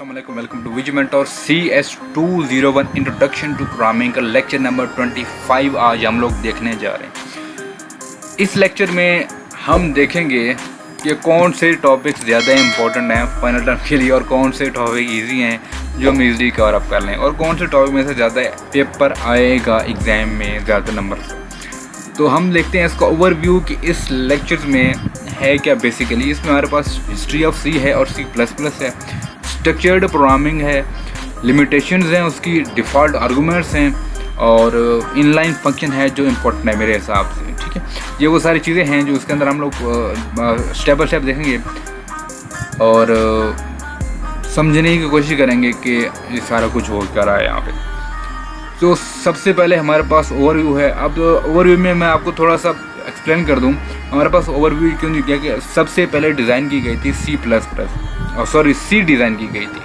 अस्सलामुअलैकुम, welcome to विजी mentor CS201 introduction to programming का लेक्चर नंबर 25 आज हम लोग देखने जा रहे हैं। इस लेक्चर में हम देखेंगे कि कौन से टॉपिक्स ज़्यादा इंपॉर्टेंट हैं फाइनल टर्म के लिए और कौन से टॉपिक इजी हैं जो हम ईज़िली कवर अप कर लें और कौन से टॉपिक में से ज़्यादा पेपर आएगा एग्ज़ाम में ज़्यादा नंबर से। तो हम देखते हैं इसका ओवरव्यू कि इस लेक्चर में है क्या। बेसिकली इसमें हमारे पास हिस्ट्री ऑफ सी है और C++ है, स्ट्रक्चर्ड प्रोग्रामिंग है, लिमिटेशंस हैं उसकी, डिफ़ॉल्ट आर्गूमेंट्स हैं और इनलाइन फंक्शन है जो इम्पोर्टेंट है मेरे हिसाब से। ठीक है, ये वो सारी चीज़ें हैं जो उसके अंदर हम लोग स्टेप बाय स्टेप देखेंगे और समझने की कोशिश करेंगे कि ये सारा कुछ हो क्या रहा है यहाँ पे। तो सबसे पहले हमारे पास ओवरव्यू है। अब ओवरव्यू में मैं आपको थोड़ा सा एक्सप्लेन कर दूँ हमारे पास ओवरव्यू क्यों नहीं किया कि सबसे पहले डिज़ाइन की गई थी C डिज़ाइन की गई थी,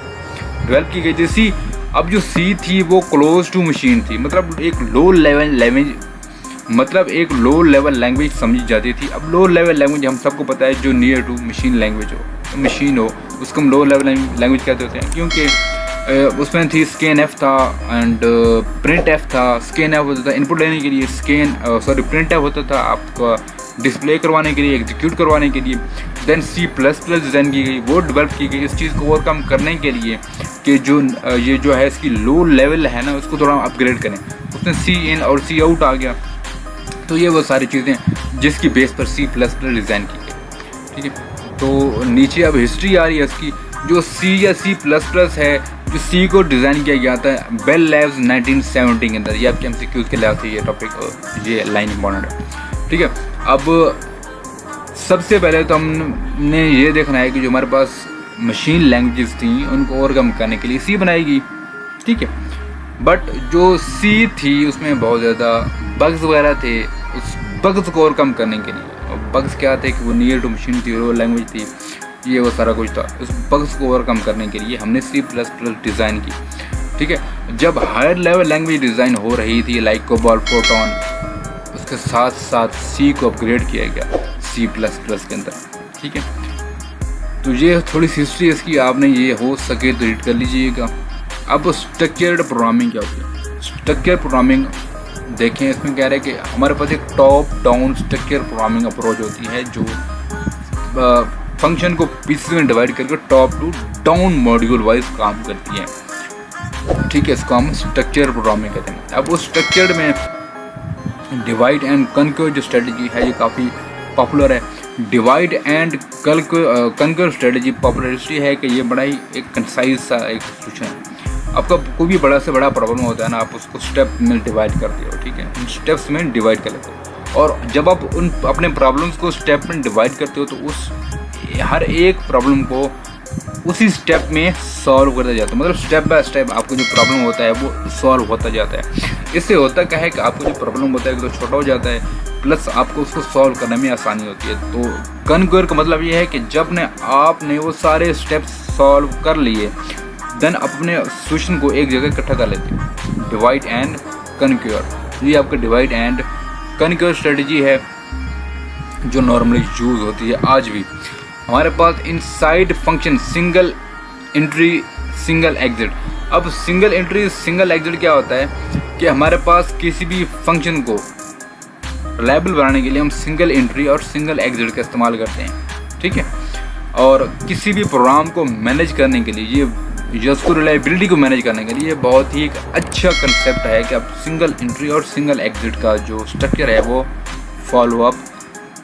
डेवलप की गई थी C। अब जो C थी वो क्लोज टू मशीन थी, मतलब एक लो लेवल लैंग्वेज समझी जाती थी। अब लो लेवल लैंग्वेज हम सबको पता है जो नियर टू मशीन लैंग्वेज हो उसको हम लो लेवल लैंग्वेज कहते होते हैं, क्योंकि उसमें थी scanf था एंड printf था। scanf होता था इनपुट लेने के लिए, printf होता था आपका डिस्प्ले करवाने के लिए, एग्जीक्यूट करवाने के लिए। देन C++ डिज़ाइन की गई, वो डेवलप की गई इस चीज़ को ओवरकम करने के लिए कि जो ये जो है इसकी लो लेवल है ना उसको थोड़ा अपग्रेड करें। उसमें C in और C out आ गया। तो ये वो सारी चीज़ें जिसकी बेस पर C++ डिज़ाइन की गई। ठीक है, तो नीचे अब हिस्ट्री आ रही है इसकी। जो C या C++ है, जो C को डिज़ाइन किया गया था बेल लैब्स 1970 के अंदर। ये आपके MCQs के लिहाज से ये टॉपिक ये लाइन इंपॉर्टेंट है। ठीक है, अब सबसे पहले तो हमने ये देखना है कि जो हमारे पास मशीन लैंग्वेजेस थी उनको ओवरकम करने के लिए C बनाएगी। ठीक है, बट जो C थी उसमें बहुत ज़्यादा बग्स वगैरह थे। उस बग्स को ओवरकम करने के लिए, बग्स क्या थे कि वो नियर टू मशीन थी, वो लैंग्वेज थी, ये वो सारा कुछ था। उस बग्स को ओवरकम करने के लिए हमने C++ डिज़ाइन की। ठीक है, जब हायर लेवल लैंग्वेज डिज़ाइन हो रही थी लाइक कोबाल्ट, फोटोन, उसके साथ साथ C को अपग्रेड किया गया C++ के अंदर। ठीक है, तो ये थोड़ी सी हिस्ट्री इसकी, आपने ये हो सके तो रीड कर लीजिएगा। अब स्ट्रक्चर्ड प्रोग्रामिंग क्या होती है? स्ट्रक्चर प्रोग्रामिंग देखें, इसमें कह रहे हैं कि हमारे पास एक top down structure programming approach होती है जो फंक्शन को पीसेस में डिवाइड करके top to down module wise काम करती है। ठीक है, इसको हम स्ट्रक्चर प्रोग्रामिंग कहते हैं। अब उस स्ट्रक्चर्ड में डिवाइड एंड कनकर जो स्ट्रेटजी है ये काफ़ी पॉपुलर है। Divide and conquer strategy popularity है कि ये बड़ा ही एक कंसाइज सा एक सोल्यूशन है। आपका कोई भी बड़ा से बड़ा प्रॉब्लम होता है ना, आप उसको स्टेप में डिवाइड करते हो। ठीक है, उन स्टेप्स में डिवाइड कर लेते हो और जब आप उन अपने प्रॉब्लम्स को स्टेप में डिवाइड करते हो तो उस हर एक प्रॉब्लम को उसी स्टेप में सॉल्व करता जाता है। मतलब स्टेप बाय स्टेप आपको जो प्रॉब्लम होता है वो सॉल्व होता जाता है। इससे होता क्या है कि आपको जो प्रॉब्लम होता है तो छोटा हो जाता है, प्लस आपको उसको सॉल्व करने में आसानी होती है। तो कनकर का मतलब ये है कि जब आपने वो सारे स्टेप्स सॉल्व कर लिए देन अपने सोल्यूशन को एक जगह इकट्ठा कर लेते हो। डिवाइड एंड कनकर, ये आपका डिवाइड एंड कनकर स्ट्रेटजी है जो नॉर्मली यूज़ होती है आज भी। हमारे पास inside function single entry single exit. अब सिंगल एंट्री सिंगल एग्जिट क्या होता है कि हमारे पास किसी भी फंक्शन को रिलायबल बनाने के लिए हम सिंगल एंट्री और सिंगल एग्जिट का इस्तेमाल करते हैं। ठीक है, और किसी भी प्रोग्राम को मैनेज करने के लिए ये उसको रिलायबिलिटी को मैनेज करने के लिए बहुत ही एक अच्छा कंसेप्ट है कि आप सिंगल एंट्री और सिंगल एग्जिट का जो स्ट्रक्चर है वो फॉलो अप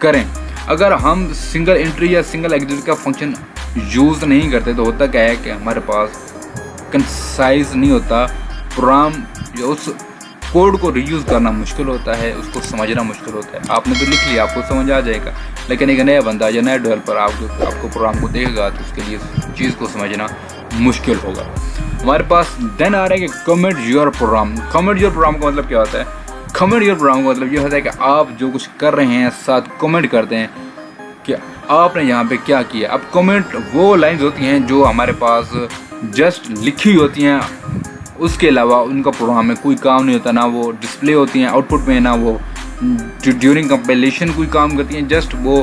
करें। अगर हम सिंगल एंट्री या सिंगल एग्जिट का फंक्शन यूज़ नहीं करते तो होता क्या है कि हमारे पास कंसाइज नहीं होता प्रोग्राम, उस कोड को रीयूज़ करना मुश्किल होता है, उसको समझना मुश्किल होता है। आपने तो लिख लिया, आपको समझ आ जाएगा, लेकिन एक नया बंदा या नया डेवलपर आपको प्रोग्राम को देखेगा तो उसके लिए चीज़ को समझना मुश्किल होगा। हमारे पास देन आ रहा है कि commit your program. Commit your program का मतलब क्या होता है? कमेंट योर प्रोग्राम का मतलब ये होता है कि आप जो कुछ कर रहे हैं साथ कमेंट करते हैं कि आपने यहाँ पे क्या किया। अब कमेंट वो लाइंस होती हैं जो हमारे पास जस्ट लिखी हुई होती हैं, उसके अलावा उनका प्रोग्राम में कोई काम नहीं होता, ना वो डिस्प्ले होती हैं आउटपुट में, ना वो ड्यूरिंग कंपाइलेशन कोई काम करती हैं। जस्ट वो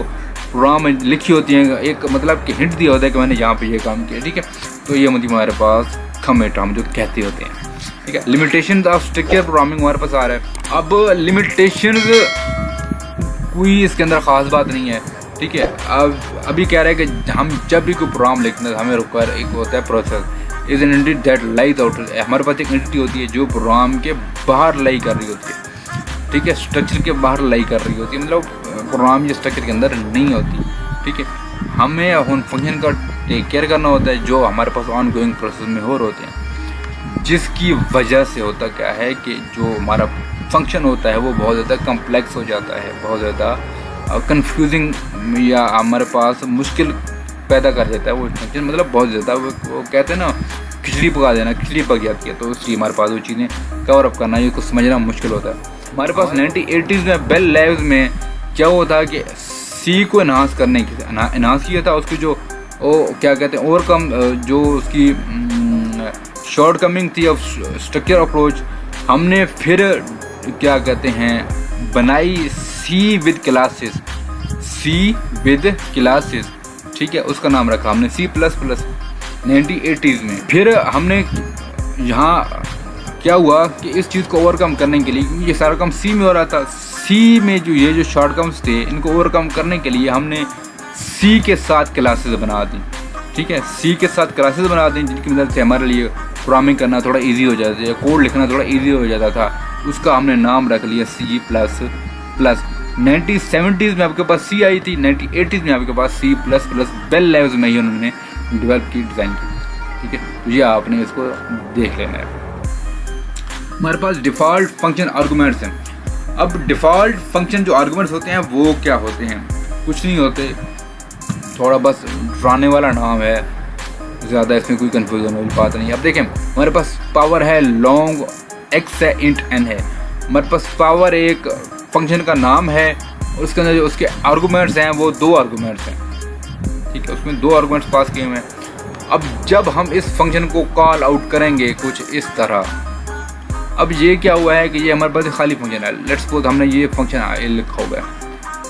प्रोग्राम में लिखी होती हैं, एक मतलब कि हिंट दिया होता है कि मैंने यहाँ पे ये काम किया, ठीक है। तो ये मतलब हमारे पास कमेंट हम जो कहते होते हैं, ठीक है। लिमिटेशन ऑफ स्ट्रक्चर प्रोग्रामिंग हमारे पास आ रहा है। अब लिमिटेशन कोई इसके अंदर ख़ास बात नहीं है, ठीक है। अब अभी कह रहे हैं कि हम जब भी कोई प्रोग्राम लिखना है हमें रिक्वायर एक होता है process is an entity that lies out. हमारे पास एक एंटिटी होती है जो प्रोग्राम के बाहर लाई कर रही होती है, ठीक है, स्ट्रक्चर के बाहर लाई कर रही होती है, मतलब प्रोग्राम या स्ट्रक्चर के अंदर नहीं होती, ठीक है। हमें उन फंक्शन का टेक केयर करना होता है जो हमारे पास ऑन गोइंग प्रोसेस में हो रहे होते हैं, जिसकी वजह से होता क्या है कि जो हमारा फंक्शन होता है वो बहुत ज़्यादा कम्प्लेक्स हो जाता है, बहुत ज़्यादा कंफ्यूजिंग या हमारे पास मुश्किल पैदा कर देता है वो फंक्शन, मतलब बहुत ज़्यादा वो कहते हैं ना खिचड़ी पका देना, खिचड़ी पक जाती है। तो इसलिए हमारे पास वो चीज़ें कवर अप करना ये कुछ समझना मुश्किल होता है। हमारे पास 1980s में बेल लैब्स में क्या हुआ था कि सी को इन्हांस करने की इन्हांस किया था, उसकी जो क्या कहते हैं ओवरकम जो उसकी शॉर्ट कमिंग थी ऑफ स्ट्रक्चर अप्रोच, हमने फिर क्या कहते हैं बनाई C with classes, C with classes, ठीक है, उसका नाम रखा हमने C++ 1980s में। फिर हमने यहाँ क्या हुआ कि इस चीज़ को ओवरकम करने के लिए, क्योंकि ये सारा काम सी में हो रहा था, सी में जो ये जो शॉर्टकम्स थे इनको ओवरकम करने के लिए हमने सी के साथ क्लासेस बना दी, ठीक है, सी के साथ क्लासेस बना दी जिनकी मदद से हमारे लिए प्रोग्रामिंग करना थोड़ा इजी हो जाता था, कोड लिखना थोड़ा इजी हो जाता था। उसका हमने नाम रख लिया C++। 1970s में आपके पास सी आई थी, 1980s में आपके पास C++ बेल लैब्स में ही उन्होंने डेवलप की, डिज़ाइन की, ठीक है। तो ये आपने इसको देख लेना है। हमारे पास डिफ़ॉल्ट फंक्शन आर्गूमेंट्स हैं। अब डिफ़ॉल्ट फंक्शन जो आर्गूमेंट्स होते हैं वो क्या होते हैं, कुछ नहीं होते, थोड़ा बस डराने वाला नाम है, ज़्यादा इसमें कोई कन्फ्यूजन वाली बात नहीं है। अब देखें हमारे पास पावर है, लॉन्ग एक्स है, इंट एन है। हमारे पास पावर एक फंक्शन का नाम है, उसके अंदर जो उसके आर्गूमेंट्स हैं वो 2 आर्गूमेंट्स हैं, ठीक है, उसमें 2 आर्गूमेंट्स पास किए हुए हैं। अब जब हम इस फंक्शन को कॉल आउट करेंगे कुछ इस तरह, अब ये क्या हुआ है कि ये हमारे पास खाली फंक्शन है, लेट्स सपोज हमने ये फंक्शन लिखा हुआ है,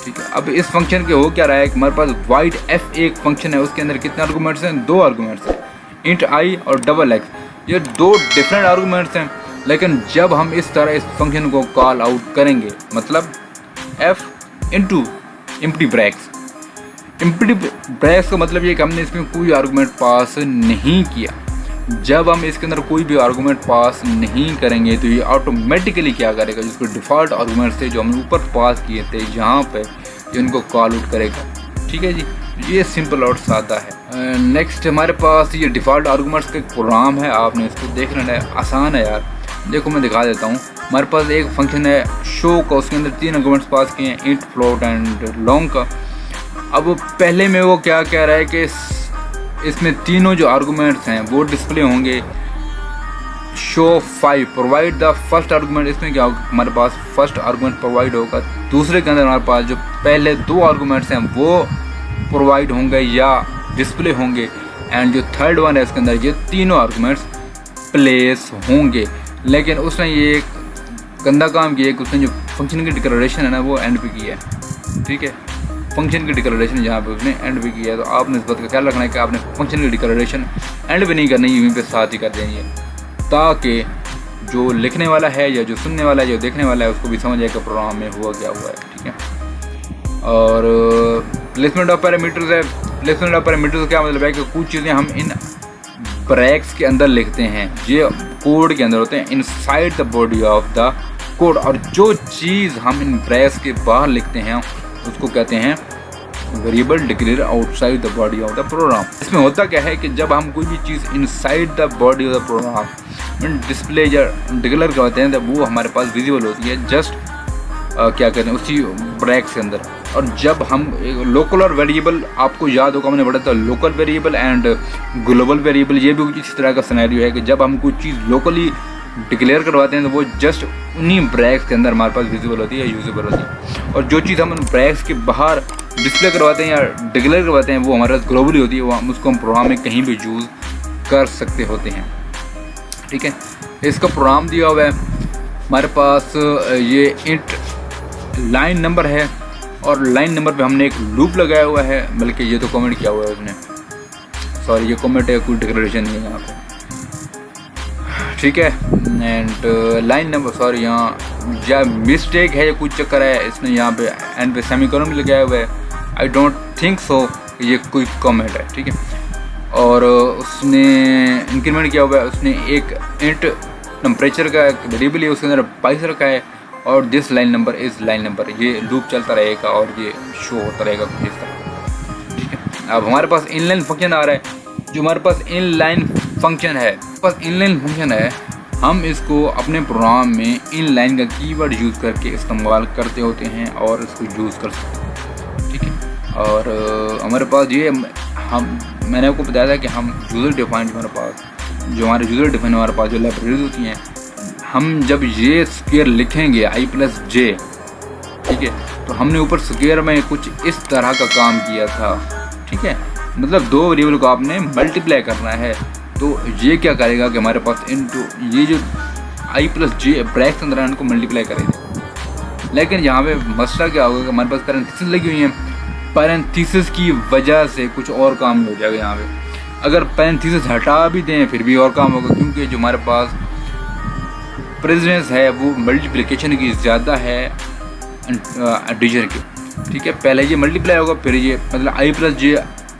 ठीक है। अब इस फंक्शन के हो क्या रहा है कि हमारे पास वाइड एफ एक फंक्शन है, उसके अंदर कितने आर्गूमेंट्स हैं, 2 आर्गूमेंट्स हैं, इंट आई और डबल एक्स। ये 2 डिफरेंट आर्गूमेंट्स हैं, लेकिन जब हम इस तरह इस फंक्शन को कॉल आउट करेंगे, मतलब F into empty Bragg's, empty Bragg's का मतलब ये कि हमने इसमें कोई आर्गूमेंट पास नहीं किया। जब हम इसके अंदर कोई भी आर्गूमेंट पास नहीं करेंगे तो ये ऑटोमेटिकली क्या करेगा, जिसको डिफ़ॉल्ट आर्गूमेंट्स थे जो हमने ऊपर पास किए थे यहाँ पे, इनको कॉल आउट करेगा, ठीक है जी। ये सिंपल और सादा है। नेक्स्ट हमारे पास ये डिफ़ॉल्ट आर्गूमेंट्स का प्रोग्राम है, आपने इसको देख लेना है, आसान है यार। देखो मैं दिखा देता हूँ। हमारे पास एक फंक्शन है शो का, उसके अंदर 3 आर्गूमेंट्स पास किए हैं, इंट, फ्लोट एंड लॉन्ग का। अब पहले में वो क्या कह रहा है कि इसमें तीनों जो आर्गूमेंट्स हैं वो डिस्प्ले होंगे। Show 5 provide the first argument, इसमें क्या होगा, हमारे पास फर्स्ट आर्गूमेंट प्रोवाइड होगा। दूसरे के अंदर हमारे पास जो पहले 2 आर्गूमेंट्स हैं वो प्रोवाइड होंगे या डिस्प्ले होंगे, एंड जो थर्ड वन है इसके अंदर ये तीनों आर्गूमेंट्स प्लेस होंगे। लेकिन उसने ये एक गंदा काम किया कि उसने जो फंक्शन की डिक्लेरेशन है ना वो एंड पे किया है, ठीक है, फंक्शन की डिक्लेरेशन जहाँ पे उसने एंड पे किया है। तो आपने इस बात का ख्याल रखना है कि आपने फंक्शन की डिक्लेरेशन एंड पे नहीं करनी, यहीं पे साथ ही कर देनी है, ताकि जो लिखने वाला है या जो सुनने वाला है, जो देखने वाला है, उसको भी समझ आए कि प्रोग्राम में हुआ क्या हुआ है, ठीक है। और प्लेसमेंट ऑफ पैरामीटर्स है। प्लेसमेंट ऑफ पैरामीटर्स क्या मतलब है कि कुछ चीज़ें हम इन ब्रैक्स के अंदर लिखते हैं, ये कोड के अंदर होते हैं, inside the body of the code, और जो चीज़ हम इन ब्रैक्स के बाहर लिखते हैं उसको कहते हैं variable declare outside the body of the program. इसमें होता क्या है कि जब हम कोई भी चीज़ inside the body of the program display या डिक्लेयर करते हैं, तब वो हमारे पास विजिबल होती है जस्ट क्या कहते हैं उसी ब्रैक्स के अंदर। और जब हम लोकल और वेरिएबल, आपको याद होगा मैंने पढ़ा था local variable and global variable, ये भी कुछ इस तरह का सिनेरियो है कि जब हम कोई चीज़ लोकली डिक्लेयर करवाते हैं तो वो जस्ट उन्हीं ब्रैक्स के अंदर हमारे पास विजिबल होती है, यूजेबल होती है। और जो चीज़ हम उन ब्रैक्स के बाहर डिस्प्ले करवाते हैं या डिक्लेयर करवाते हैं वो हमारे पास ग्लोबली होती है, वो हम उसको हम प्रोग्राम में कहीं भी यूज़ कर सकते होते हैं, ठीक है। इसका प्रोग्राम दिया हुआ है हमारे पास, ये इंट लाइन नंबर है, और लाइन नंबर पे हमने एक लूप लगाया हुआ है, बल्कि ये तो कमेंट किया हुआ है उसने, सॉरी ये कमेंट है, कोई डिक्लेरेशन नहीं है यहाँ पे, ठीक है। एंड लाइन नंबर सॉरी यहाँ या मिस्टेक है या कुछ चक्कर है, इसने यहाँ पे एंड पे सेमीकोलन भी लगाया हुआ है, आई डोंट थिंक सो ये कोई कमेंट है, ठीक है। और उसने इंक्रीमेंट किया हुआ है, उसने एक इंट टेम्परेचर का वेरिएबल है उसके अंदर 22 रखा है, और this line number is line number, ये लूप चलता रहेगा और ये शो होता रहेगा कुछ इस तरह, ठीक है। अब हमारे पास इनलाइन फंक्शन आ रहा है, जो हमारे पास इनलाइन फंक्शन है, हम इसको अपने प्रोग्राम में इनलाइन का कीवर्ड यूज़ करके इस्तेमाल करते होते हैं और इसको यूज़ कर सकते हैं, ठीक है। और हमारे पास ये मैंने आपको बताया था कि हम यूज़र डिफाइंड हमारे पास जो लाइब्रेरीज होती हैं, हम जब ये स्क्वायर लिखेंगे i+j, ठीक है, तो हमने ऊपर स्क्वायर में कुछ इस तरह का काम किया था, ठीक है। मतलब दो वेरिएबल को आपने मल्टीप्लाई करना है, तो ये क्या करेगा कि हमारे पास इनटू ये जो i+j ब्रैकेट अंदर इनको मल्टीप्लाई करेगा। लेकिन यहाँ पे मसला क्या होगा कि हमारे पास पैरेंथेसिस लगी हुई है, पैरेंथेसिस की वजह से कुछ और काम हो जाएगा यहाँ पे। अगर पैरेंथेसिस हटा भी दें फिर भी और काम होगा, क्योंकि जो हमारे पास प्रेसिडेंस है वो मल्टीप्लिकेशन की ज़्यादा है एडिशन की, ठीक है। पहले ये मल्टीप्लाई होगा, फिर ये मतलब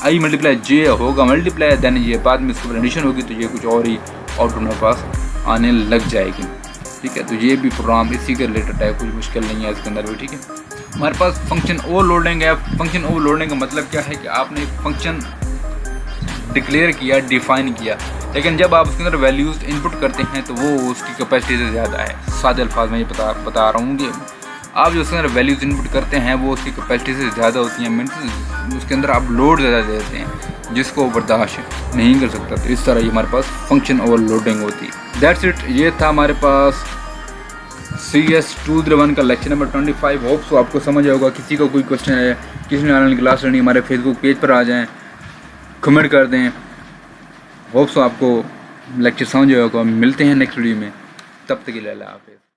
i मल्टीप्लाई j होगा मल्टीप्लाई, देन ये बाद में इसके एडिशन होगी, तो ये कुछ और ही आउटपुट हमारे पास आने लग जाएगी, ठीक है। तो ये भी प्रोग्राम इसी के रिलेटेड है, कुछ मुश्किल नहीं है इसके अंदर भी, ठीक है। हमारे पास फंक्शन ओवरलोडिंग है। फंक्शन ओवरलोडिंग का मतलब क्या है कि आपने फंक्शन डिक्लेयर किया, डिफाइन किया, लेकिन जब आप उसके अंदर वैल्यूज़ इनपुट करते हैं तो वो उसकी कैपेसिटी से ज़्यादा है। सादे अल्फाज में ये बता रहा हूँ कि आप जो उसके अंदर वैल्यूज़ इनपुट करते हैं वो उसकी कैपेसिटी से ज़्यादा होती हैं, मीन्स उसके अंदर आप लोड ज़्यादा दे देते हैं जिसको बर्दाश्त नहीं कर सकता। तो इस तरह ये हमारे पास फंक्शन ओवरलोडिंग होती है। दैट्स इट, ये था हमारे पास CS201 का लेक्चर नंबर 25। होप सो आपको समझ आएगा। किसी को कोई क्वेश्चन है, किसी ने ऑनलाइन क्लास लेनी, हमारे फेसबुक पेज पर आ जाएं, कमेंट कर दें। होप सो आपको लेक्चर समझ आएगा। मिलते हैं नेक्स्ट वीडियो में, तब तक के लिए अल्लाह हाफ़िज़।